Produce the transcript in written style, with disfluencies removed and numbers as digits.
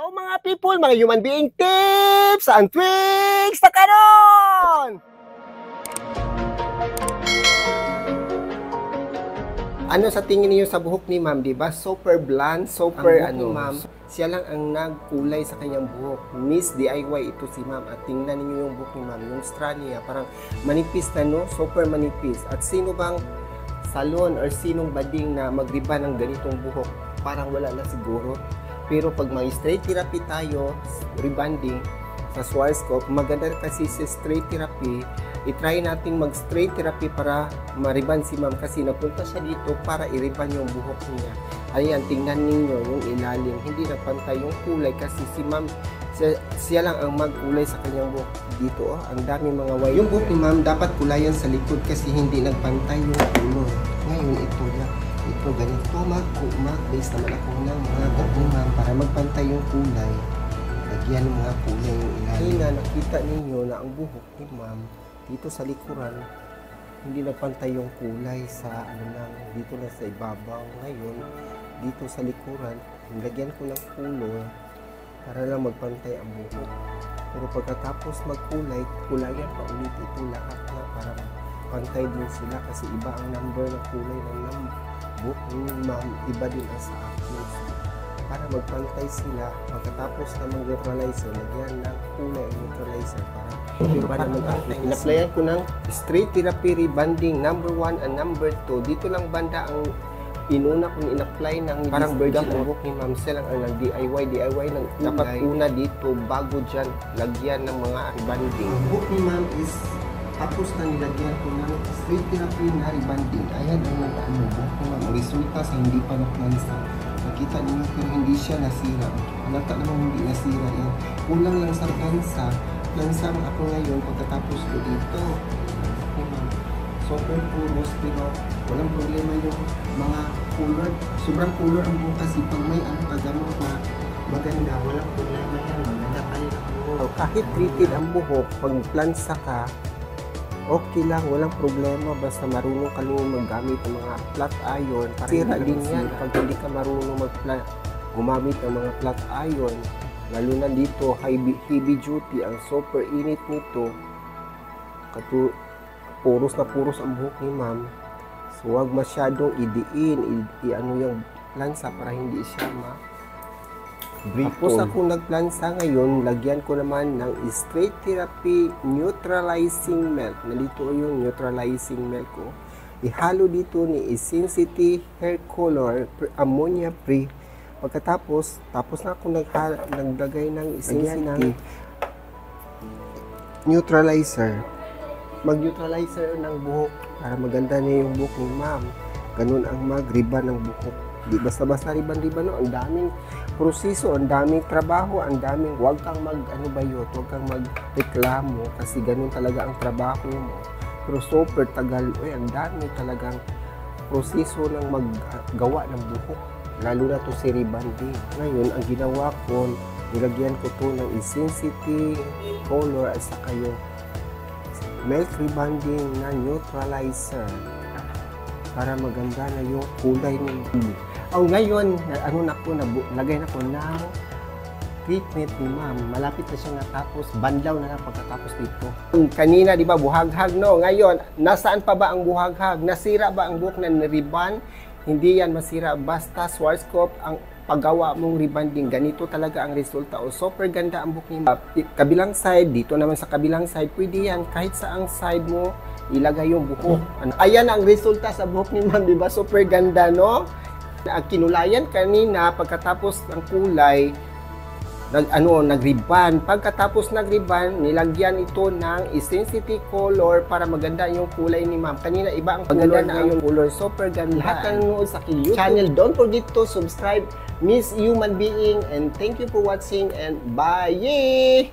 Hello mga people, mga human being tips and tricks na karon! Ano sa tingin niyo sa buhok ni ma'am, di ba? Super bland, super ma'am. Siya lang ang nagkulay sa kanyang buhok. Miss DIY ito si ma'am. At tingnan niyo yung buhok ni ma'am. Yung straw niya, parang manipis na no? Super manipis. At sino bang salon or sinong bading na magriba ng ganitong buhok? Parang wala na siguro. Pero pag may straight therapy tayo, rebonding sa Schwarzkopf, maganda kasi sa straight therapy, i-try natin mag-straight therapy para ma-rebond si ma'am kasi napunta siya dito para i-rebond yung buhok niya. Ayan, tingnan ninyo yung ilalim. Hindi nagpantay yung kulay kasi si ma'am, siya lang ang magkulay sa kanyang buhok. Dito, ang daming mga white. Yung buhok ni ma'am dapat kulayan sa likod kasi hindi nagpantay yung kulay. Ngayon, ito yan. Ito ganito mag-base naman ako ng mga buhok ma'am para magpantay yung kulay. Lagyan ng mga kulay yung ilalim. Kaya nakita ninyo na ang buhok ni ma'am dito sa likuran hindi nagpantay yung kulay sa dito na sa ibabaw. Ngayon dito sa likuran lagyan ko ng kulay para lang magpantay ang buhok. Pero pagkatapos magkulay, kulayan pa ulit ito lahat na para pantay din sila kasi iba ang number ng kulay ng buhok ni ma'am, iba din ang sa akin. Para magpantay sila, pagkatapos na mag-neutralizer, lagyan ng kulay ang neutralizer para magpantay. In-applyan ko ng straight therapy rebonding number 1 and number 2. Dito lang banda ang inuna kong in-apply ng parang virgin ang buhok ni ma'am. Sila ang nag-DIY ng dapat una dito bago dyan lagyan ng mga rebonding. Ang buhok ni ma'am is tapos na nilagyan ko ng straight therapy na rebonding. Ayan ang buhok ni ma'am. Resulta sa hindi pa naklansa. Nakita niyo pero hindi siya nasira. Halata naman hindi nasira yan. Kulang lang sa plansa. Plansa ako ngayon pagkatapos ko dito. Super puros pero walang problema yung mga color. Sobrang color ang buhok kasi pag may kagamot na maganda, walang problema yan. Maganda kayo ang buhok. Kahit treated ang buhok, pag plansa ka, okay lang, walang problema basta marunong ka lang maggamit ng mga flat iron. Sira din yan pag hindi ka marunong gumamit ng mga flat iron. Lalo na dito, heavy duty, ang super init nito. Puros na puros ang buhok ni ma'am. So huwag masyadong idiin, yung plansa para hindi siya Tapos ako nagplansa ngayon, lagyan ko naman ng straight therapy neutralizing milk. Nalito yung neutralizing milk ko. Ihalo dito ni Essence Hair Color Ammonia Free. Pagkatapos, tapos na ako naglagay ng Essence neutralizer. Mag-neutralizer ng buhok para maganda niya yung buhok ni ma'am. Ganun ang mag-riban ng buhok. Di basta-basta riban-riban, no? Ang daming proseso, ang daming trabaho, ang daming, huwag kang huwag kang magreklamo kasi ganun talaga ang trabaho mo. Pero super tagal, ang dami talagang proseso ng maggawa ng buhok. Lalo na to si rebonding. Ngayon, ang ginawa ko, nilagyan ko to ng Essence Color at saka yung milk rebonding na neutralizer para maganda na yung kulay ng buhok. Ngayon, lagay na ko ng treatment ni ma'am. Malapit na siya natapos. Bandaw na lang pagkatapos dito. Kanina, di ba, buhaghag, no? Ngayon, nasaan pa ba ang buhaghag? Nasira ba ang buhok na niriband? Hindi yan masira. Basta Schwarzkopf ang paggawa mong rebonding. Ganito talaga ang resulta. Super ganda ang buhok ni ma'am. Kabilang side, dito naman sa kabilang side, pwede yan. Kahit saang side mo, ilagay yung buhok. Ayan ang resulta sa buhok ni ma'am, di ba? Super ganda, no? Ang kinulayan kanina, pagkatapos ng kulay, nag-ribbon. Pagkatapos nag-ribbon, nilagyan ito ng Essence Color para maganda yung kulay ni ma'am. Kanina, iba ang maganda na yung color. Super ganda. Lahat ng nanonood sa aking YouTube channel, don't forget to subscribe, Miss Human Being, and thank you for watching, and bye!